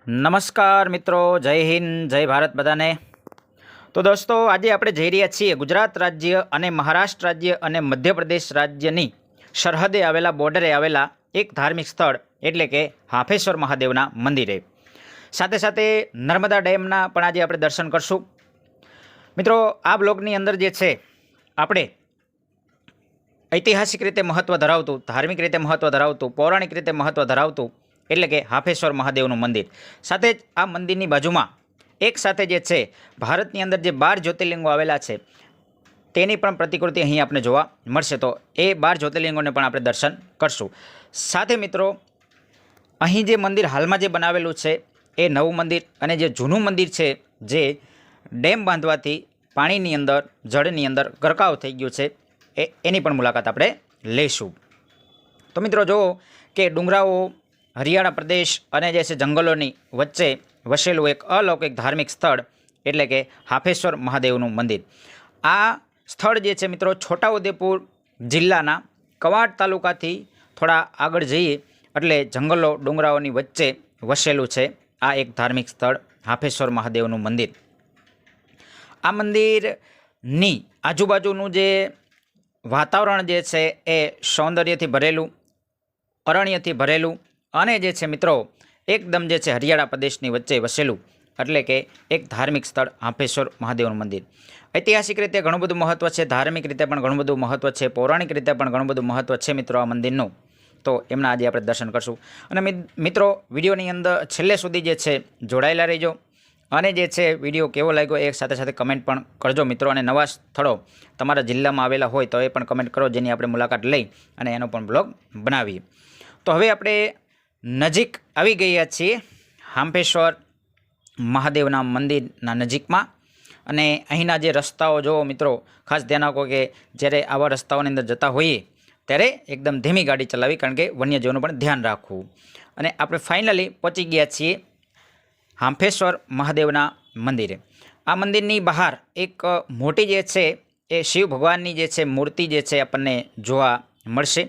નમસ્કાર મિત્રો, જય હિન્દ, જય ભારત બધાને। તો દોસ્તો, આજે આપણે જઈ રહ્યા છીએ ગુજરાત રાજ્ય અને મહારાષ્ટ્ર રાજ્ય અને મધ્યપ્રદેશ રાજ્યની સરહદે આવેલા બોર્ડરે આવેલા એક ધાર્મિક સ્થળ એટલે કે હાફેશ્વર મહાદેવના મંદિરે। સાથે સાથે નર્મદા ડેમના પણ આજે આપણે દર્શન કરશું। મિત્રો, આ બ્લોગની અંદર જે છે આપણે ઐતિહાસિક રીતે મહત્ત્વ ધરાવતું, ધાર્મિક રીતે મહત્ત્વ ધરાવતું, પૌરાણિક રીતે મહત્ત્વ ધરાવતું એટલે કે હાફેશ્વર મહાદેવનું મંદિર, સાથે જ આ મંદિરની બાજુમાં એક સાથે જે છે ભારતની અંદર જે 12 જ્યોતિર્લિંગો આવેલા છે તેની પણ પ્રતિકૃતિ અહીં આપણે જોવા મળશે। તો એ 12 જ્યોતિર્લિંગોને પણ આપણે દર્શન કરશું। સાથે મિત્રો, અહીં જે મંદિર હાલમાં જે બનાવેલું છે એ નવું મંદિર અને જે જૂનું મંદિર છે જે ડેમ બાંધવાથી પાણીની અંદર, જળની અંદર ગરકાવ થઈ ગયું છે એની પણ મુલાકાત આપણે લઈશું। તો મિત્રો, જુઓ કે ડુંગરાઓ, હરિયાણા પ્રદેશ અને જે છે જંગલોની વચ્ચે વસેલું એક અલૌકિક ધાર્મિક સ્થળ એટલે કે હાફેશ્વર મહાદેવનું મંદિર। આ સ્થળ જે છે મિત્રો, છોટાઉદેપુર જિલ્લાના કવાંટ તાલુકાથી થોડા આગળ જઈએ એટલે જંગલો, ડુંગરાઓની વચ્ચે વસેલું છે આ એક ધાર્મિક સ્થળ હાફેશ્વર મહાદેવનું મંદિર। આ મંદિરની આજુબાજુનું જે વાતાવરણ જે છે એ સૌંદર્યથી ભરેલું, અરણ્યથી ભરેલું અને જે છે મિત્રો એકદમ જે છે હરિયાળા પ્રદેશની વચ્ચે વસેલું એટલે કે એક ધાર્મિક સ્થળ હાફેશ્વર મહાદેવનું મંદિર। ઐતિહાસિક રીતે ઘણું બધું મહત્ત્વ છે, ધાર્મિક રીતે પણ ઘણું બધું મહત્ત્વ છે, પૌરાણિક રીતે પણ ઘણું બધું મહત્ત્વ છે મિત્રો આ મંદિરનું। તો એમના આજે આપણે દર્શન કરશું અને મિત્રો, વિડીયોની અંદર છેલ્લે સુધી જે છે જોડાયેલા રહેજો અને જે છે વિડીયો કેવો લાગ્યો એ સાથે સાથે કમેન્ટ પણ કરજો મિત્રો। અને નવા સ્થળો તમારા જિલ્લામાં આવેલા હોય તો એ પણ કમેન્ટ કરો, જેની આપણે મુલાકાત લઈ અને એનો પણ બ્લોગ બનાવીએ। તો હવે આપણે નજીક આવી ગયા છીએ હાફેશ્વર મહાદેવના મંદિરના નજીકમાં અને અહીંના જે રસ્તાઓ જુઓ મિત્રો, ખાસ ધ્યાન રાખો કે જ્યારે આવા રસ્તાઓની અંદર જતા હોઈએ ત્યારે એકદમ ધીમી ગાડી ચલાવી, કારણ કે વન્યજીવોનું પણ ધ્યાન રાખવું। અને આપણે ફાઇનલી પહોંચી ગયા છીએ હાફેશ્વર મહાદેવના મંદિરે। આ મંદિરની બહાર એક મોટી જે છે એ શિવ ભગવાનની જે છે મૂર્તિ જે છે આપણને જોવા મળશે।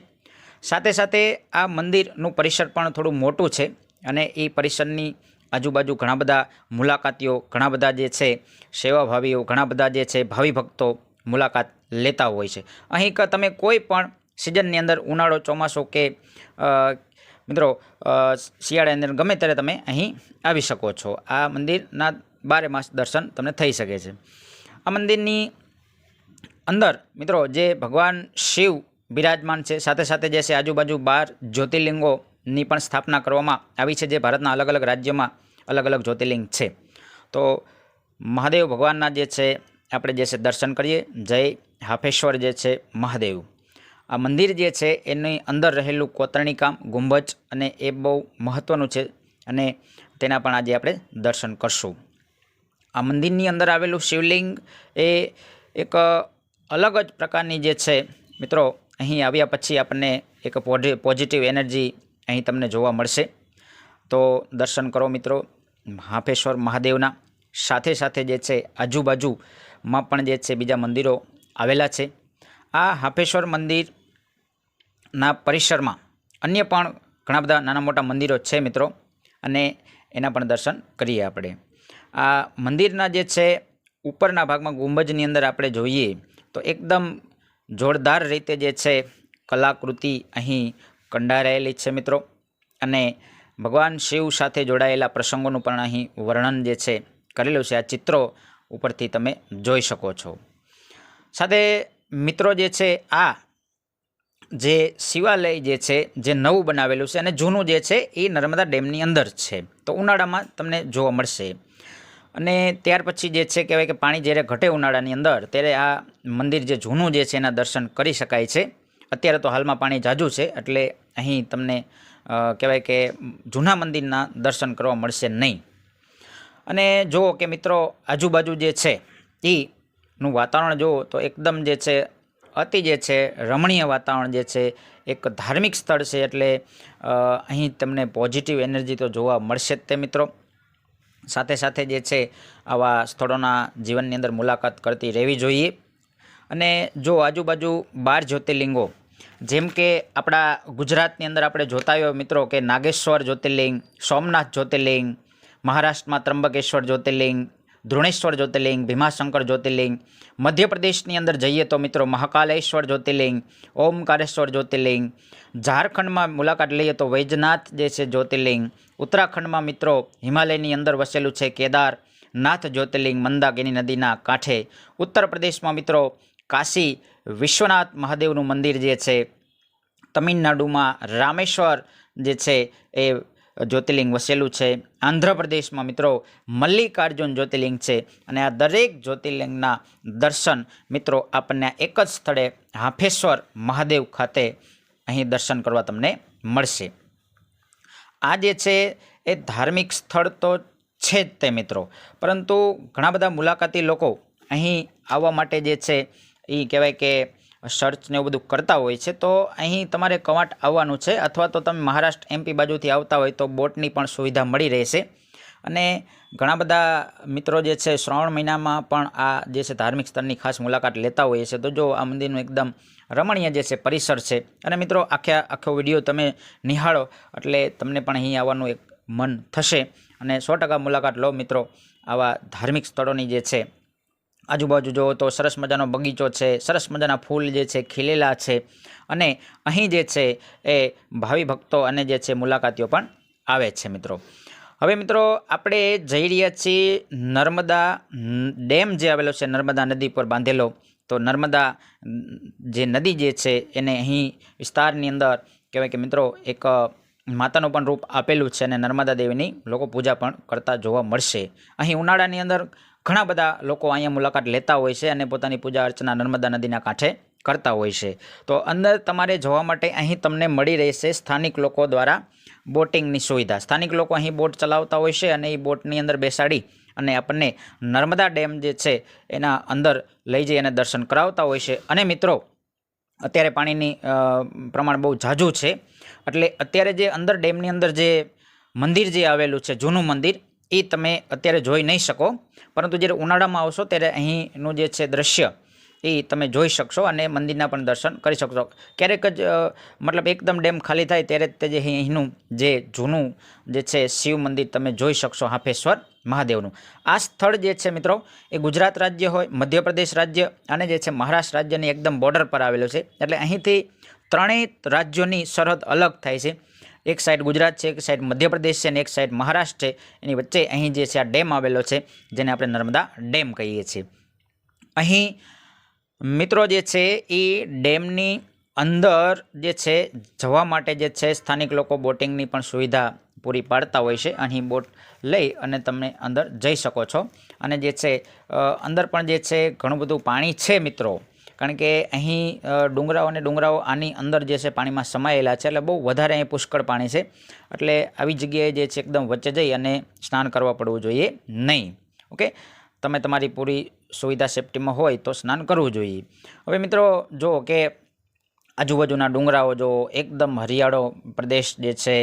સાથે સાથે આ મંદિરનું પરિસર પણ થોડું મોટું છે અને એ પરિસરની આજુબાજુ ઘણા બધા મુલાકાતીઓ, ઘણા બધા જે છે સેવાભાવીઓ, ઘણા બધા જે છે ભાવિ ભક્તો મુલાકાત લેતા હોય છે। અહીં તમે કોઈ પણ સિઝનની અંદર, ઉનાળો, ચોમાસું કે મિત્રો શિયાળાની અંદર ગમે ત્યારે તમે અહીં આવી શકો છો। આ મંદિરના 12 માસ દર્શન તમને થઈ શકે છે। આ મંદિરની અંદર મિત્રો જે ભગવાન શિવ બિરાજમાન છે, સાથે સાથે જે છે આજુબાજુ 12 જ્યોતિર્લિંગોની પણ સ્થાપના કરવામાં આવી છે, જે ભારતના અલગ અલગ રાજ્યોમાં અલગ અલગ જ્યોતિર્લિંગ છે। તો મહાદેવ ભગવાનના જે છે આપણે જે છે દર્શન કરીએ। જય હાફેશ્વર જે છે મહાદેવ। આ મંદિર જે છે એની અંદર રહેલું કોતરણી કામ, ગુંબજ અને એ બહુ મહત્ત્વનું છે અને તેના પણ આજે આપણે દર્શન કરશું। આ મંદિરની અંદર આવેલું શિવલિંગ એ એક અલગ જ પ્રકારની જે છે મિત્રો, અહીં આવ્યા પછી આપણને એક પોઝિટિવ એનર્જી અહીં તમને જોવા મળશે। તો દર્શન કરો મિત્રો હાફેશ્વર મહાદેવના। સાથે સાથે જે છે આજુબાજુમાં પણ જે છે બીજા મંદિરો આવેલા છે। આ હાફેશ્વર મંદિરના પરિસરમાં અન્ય પણ ઘણા બધા નાના મોટા મંદિરો છે મિત્રો, અને એના પણ દર્શન કરીએ આપણે। આ મંદિરના જે છે ઉપરના ભાગમાં ગુંબજની અંદર આપણે જોઈએ તો એકદમ જોરદાર રીતે જે છે કલાકૃતિ અહીં કંડારાયેલી છે મિત્રો, અને ભગવાન શિવ સાથે જોડાયેલા પ્રસંગોનું પણ અહીં વર્ણન જે છે કરેલું છે, આ ચિત્રો ઉપરથી તમે જોઈ શકો છો। સાથે મિત્રો જે છે આ જે શિવાલય જે છે જે નવું બનાવેલું છે અને જૂનું જે છે એ નર્મદા ડેમની અંદર છે, તો ઉનાળામાં તમને જોવા મળશે। અને ત્યાર પછી જે છે કહેવાય કે પાણી જ્યારે ઘટે ઉનાળાની અંદર ત્યારે આ મંદિર જે જૂનું જે છે એના દર્શન કરી શકાય છે। અત્યારે તો હાલમાં પાણી ઝાઝું છે એટલે અહીં તમને કહેવાય કે જૂના મંદિરના દર્શન કરવા મળશે નહીં। અને જુઓ કે મિત્રો આજુબાજુ જે છે એનું વાતાવરણ જુઓ તો એકદમ જે છે અતિ જે છે રમણીય વાતાવરણ જે છે, એક ધાર્મિક સ્થળ છે એટલે અહીં તમને પોઝિટિવ એનર્જી તો જોવા મળશે જ તે મિત્રો। સાથે સાથે જે છે આવા સ્થળોના જીવનની અંદર મુલાકાત કરતી રહેવી જોઈએ। અને જો આજુબાજુ 12 જ્યોતિર્લિંગો, જેમ કે આપણા ગુજરાતની અંદર આપણે જોતા હોય મિત્રો કે નાગેશ્વર જ્યોતિર્લિંગ, સોમનાથ જ્યોતિર્લિંગ, મહારાષ્ટ્રમાં ત્રંબકેશ્વર જ્યોતિર્લિંગ, ધ્રુણેશ્વર જ્યોતિર્લિંગ, ભીમાશંકર જ્યોતિર્લિંગ. મધ્યપ્રદેશની અંદર જઈએ તો મિત્રો મહાકાલેશ્વર જ્યોતિર્લિંગ, ઓમકારેશ્વર જ્યોતિર્લિંગ. ઝારખંડમાં મુલાકાત લઈએ તો વૈજનાથ જે છે જ્યોતિર્લિંગ. ઉત્તરાખંડમાં મિત્રો હિમાલયની અંદર વસેલું છે કેદારનાથ જ્યોતિર્લિંગ, મંદાકિની નદીના કાંઠે. ઉત્તર પ્રદેશમાં મિત્રો કાશી વિશ્વનાથ મહાદેવનું મંદિર જે છે. તમિલનાડુમાં રામેશ્વર જે છે એ જ્યોતિર્લિંગ વસેલું છે. આંધ્રપ્રદેશમાં મિત્રો મલ્લિકાર્જુન જ્યોતિર્લિંગ છે. અને આ દરેક જ્યોતિર્લિંગના દર્શન મિત્રો આપણને એક જ સ્થળે હાફેશ્વર મહાદેવ ખાતે અહીં દર્શન કરવા તમને મળશે. આ જે છે એ ધાર્મિક સ્થળ તો છે જ તે મિત્રો, પરંતુ ઘણા બધા મુલાકાતી લોકો અહીં આવવા માટે જે છે એ કહેવાય કે સર્ચ ને એવું બધું કરતા હોય છે. તો અહીં તમારે કવાંટ આવવાનું છે, અથવા તો તમે મહારાષ્ટ્ર MP બાજુથી આવતા હોય તો બોટની પણ સુવિધા મળી રહેશે. અને ઘણા બધા મિત્રો જે છે શ્રાવણ મહિનામાં પણ આ જે છે ધાર્મિક સ્થળની ખાસ મુલાકાત લેતા હોય છે. તો જો આ મંદિરનું એકદમ રમણીય જે છે પરિસર છે. અને મિત્રો આખો વિડીયો તમે નિહાળો એટલે તમને પણ અહીં આવવાનું એક મન થશે. અને 100% મુલાકાત લો મિત્રો આવા ધાર્મિક સ્થળોની જે છે. આજુબાજુ જુઓ તો સરસ મજાનો બગીચો છે, સરસ મજાના ફૂલ જે છે ખીલેલા છે. અને અહીં જે છે એ ભાવિ ભક્તો અને જે છે મુલાકાતીઓ પણ આવે છે મિત્રો. હવે મિત્રો આપણે જઈ રહ્યા છીએ નર્મદા ડેમ જે આવેલો છે નર્મદા નદી પર બાંધેલો. તો નર્મદા જે નદી જે છે એને અહીં વિસ્તારની અંદર કહેવાય કે મિત્રો એક માતાનું પણ રૂપ આપેલું છે. અને નર્મદા દેવીની લોકો પૂજા પણ કરતા જોવા મળશે. અહીં ઉનાળાની અંદર ઘણા બધા લોકો અહીંયા મુલાકાત લેતા હોય છે અને પોતાની પૂજા અર્ચના નર્મદા નદીના કાંઠે કરતા હોય છે. તો અંદર તમારે જવા માટે અહીં તમને મળી રહેશે સ્થાનિક લોકો દ્વારા બોટિંગની સુવિધા. સ્થાનિક લોકો અહીં બોટ ચલાવતા હોય છે અને એ બોટની અંદર બેસાડી અને આપણને નર્મદા ડેમ જે છે એના અંદર લઈ જઈ અને દર્શન કરાવતા હોય છે. અને મિત્રો અત્યારે પાણીની પ્રમાણ બહુ ઝાઝું છે, એટલે અત્યારે જે અંદર ડેમની અંદર જે મંદિર જે આવેલું છે જૂનું મંદિર એ તમે અત્યારે જોઈ નહીં શકો. પરંતુ જ્યારે ઉનાળામાં આવશો ત્યારે અહીંનું જે છે દ્રશ્ય એ તમે જોઈ શકશો અને મંદિરના પણ દર્શન કરી શકશો. ક્યારેક જ મતલબ એકદમ ડેમ ખાલી થાય ત્યારે તે જે અહીંનું જે જૂનું જે છે શિવ મંદિર તમે જોઈ શકશો હાફેશ્વર મહાદેવનું. આ સ્થળ જે છે મિત્રો એ ગુજરાત રાજ્ય હોય, મધ્યપ્રદેશ રાજ્ય અને જે છે મહારાષ્ટ્ર રાજ્યની એકદમ બોર્ડર પર આવેલું છે. એટલે અહીંથી ત્રણેય રાજ્યોની સરહદ અલગ થાય છે. એક સાઈડ ગુજરાત છે, એક સાઈડ મધ્યપ્રદેશ છે અને એક સાઈડ મહારાષ્ટ્ર છે. એની વચ્ચે અહીં જે છે આ ડેમ આવેલો છે જેને આપણે નર્મદા ડેમ કહીએ છીએ. અહીં મિત્રો જે છે એ ડેમની અંદર જે છે જવા માટે જે છે સ્થાનિક લોકો બોટિંગની પણ સુવિધા પૂરી પાડતા હોય છે. અહીં બોટ લઈ અને તમે અંદર જઈ શકો છો. અને જે છે અંદર પણ જે છે ઘણું બધું પાણી છે મિત્રો, કારણ કે અહીં ડુંગરાઓ અને ડુંગરાઓ આની અંદર જે છે પાણીમાં સમાયેલા છે. એટલે બહુ વધારે અહીં પુષ્કળ પાણી છે. એટલે આવી જગ્યાએ જે છે એકદમ વચ્ચે જઈ અને સ્નાન કરવા પડવું જોઈએ નહીં. ઓકે, તમે તમારી પૂરી સુવિધા સેફટીમાં હોય તો સ્નાન કરવું જોઈએ. હવે મિત્રો જો કે આજુબાજુના ડુંગરાઓ જો એકદમ હરિયાળો પ્રદેશ જે છે,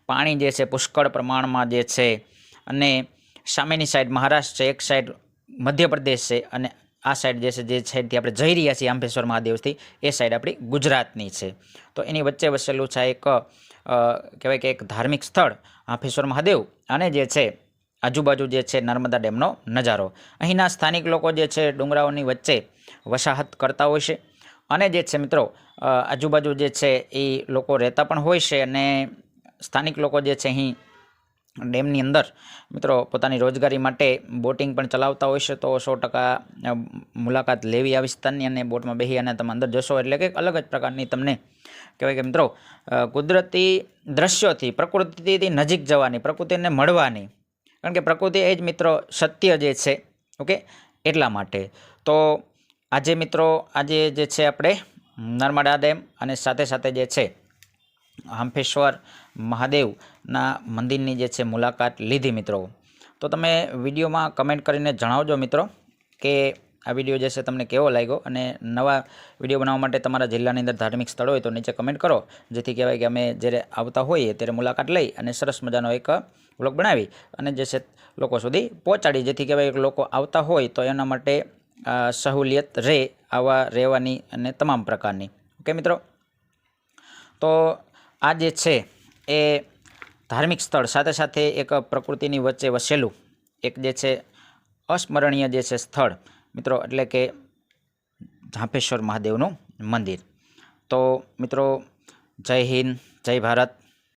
પાણી જે છે પુષ્કળ પ્રમાણમાં જે છે. અને સામેની સાઈડ મહારાષ્ટ્ર છે, એક સાઈડ મધ્યપ્રદેશ છે અને આ સાઈડ જે છે જે સાઈડથી આપણે જઈ રહ્યા છીએ હાફેશ્વર મહાદેવથી એ સાઈડ આપણી ગુજરાતની છે. તો એની વચ્ચે વસેલું છે એક કહેવાય કે એક ધાર્મિક સ્થળ હાફેશ્વર મહાદેવ અને જે છે આજુબાજુ જે છે નર્મદા ડેમનો નજારો. અહીંના સ્થાનિક લોકો જે છે ડુંગરાઓની વચ્ચે વસાહત કરતા હોય છે. અને જે છે મિત્રો આજુબાજુ જે છે એ લોકો રહેતા પણ હોય છે. અને સ્થાનિક લોકો જે છે અહીં ડેમની અંદર મિત્રો પોતાની રોજગારી માટે બોટિંગ પણ ચલાવતા હોય છે. તો 100% મુલાકાત લેવી આ વિસ્તારની અને બોટમાં બેસી અને તમે અંદર જશો એટલે કે અલગ જ પ્રકારની તમને કહેવાય કે મિત્રો કુદરતી દ્રશ્યોથી પ્રકૃતિથી નજીક જવાની, પ્રકૃતિને મળવાની. કારણ કે પ્રકૃતિ એ જ મિત્રો સત્ય જે છે. ઓકે, એટલા માટે તો આજે મિત્રો આજે જે છે આપણે નર્મદા ડેમ અને સાથે સાથે જે છે હાફેશ્વર મહાદેવના મંદિરની જે છે મુલાકાત લીધી મિત્રો. તો તમે વિડીયોમાં કમેન્ટ કરીને જણાવજો મિત્રો કે આ વિડીયો જે છે તમને કેવો લાગ્યો. અને નવા વિડીયો બનાવવા માટે તમારા જિલ્લાની અંદર ધાર્મિક સ્થળ હોય તો નીચે કમેન્ટ કરો, જેથી કહેવાય કે અમે જ્યારે આવતા હોઈએ ત્યારે મુલાકાત લઈ અને સરસ મજાનો એક વ્લોગ બનાવી અને જે છે લોકો સુધી પહોંચાડી, જેથી કહેવાય કે લોકો આવતા હોય તો એના માટે સહુલિયત રહે આવા રહેવાની અને તમામ પ્રકારની. ઓકે મિત્રો, તો આ જે છે એ ધાર્મિક સ્થળ સાથે સાથે એક પ્રકૃતિની વચ્ચે વસેલું એક જે છે અસ્મરણીય જે છે સ્થળ મિત્રો, એટલે કે ઝાંપેશ્વર મહાદેવનું મંદિર. તો મિત્રો, જય હિન્દ, જય ભારત.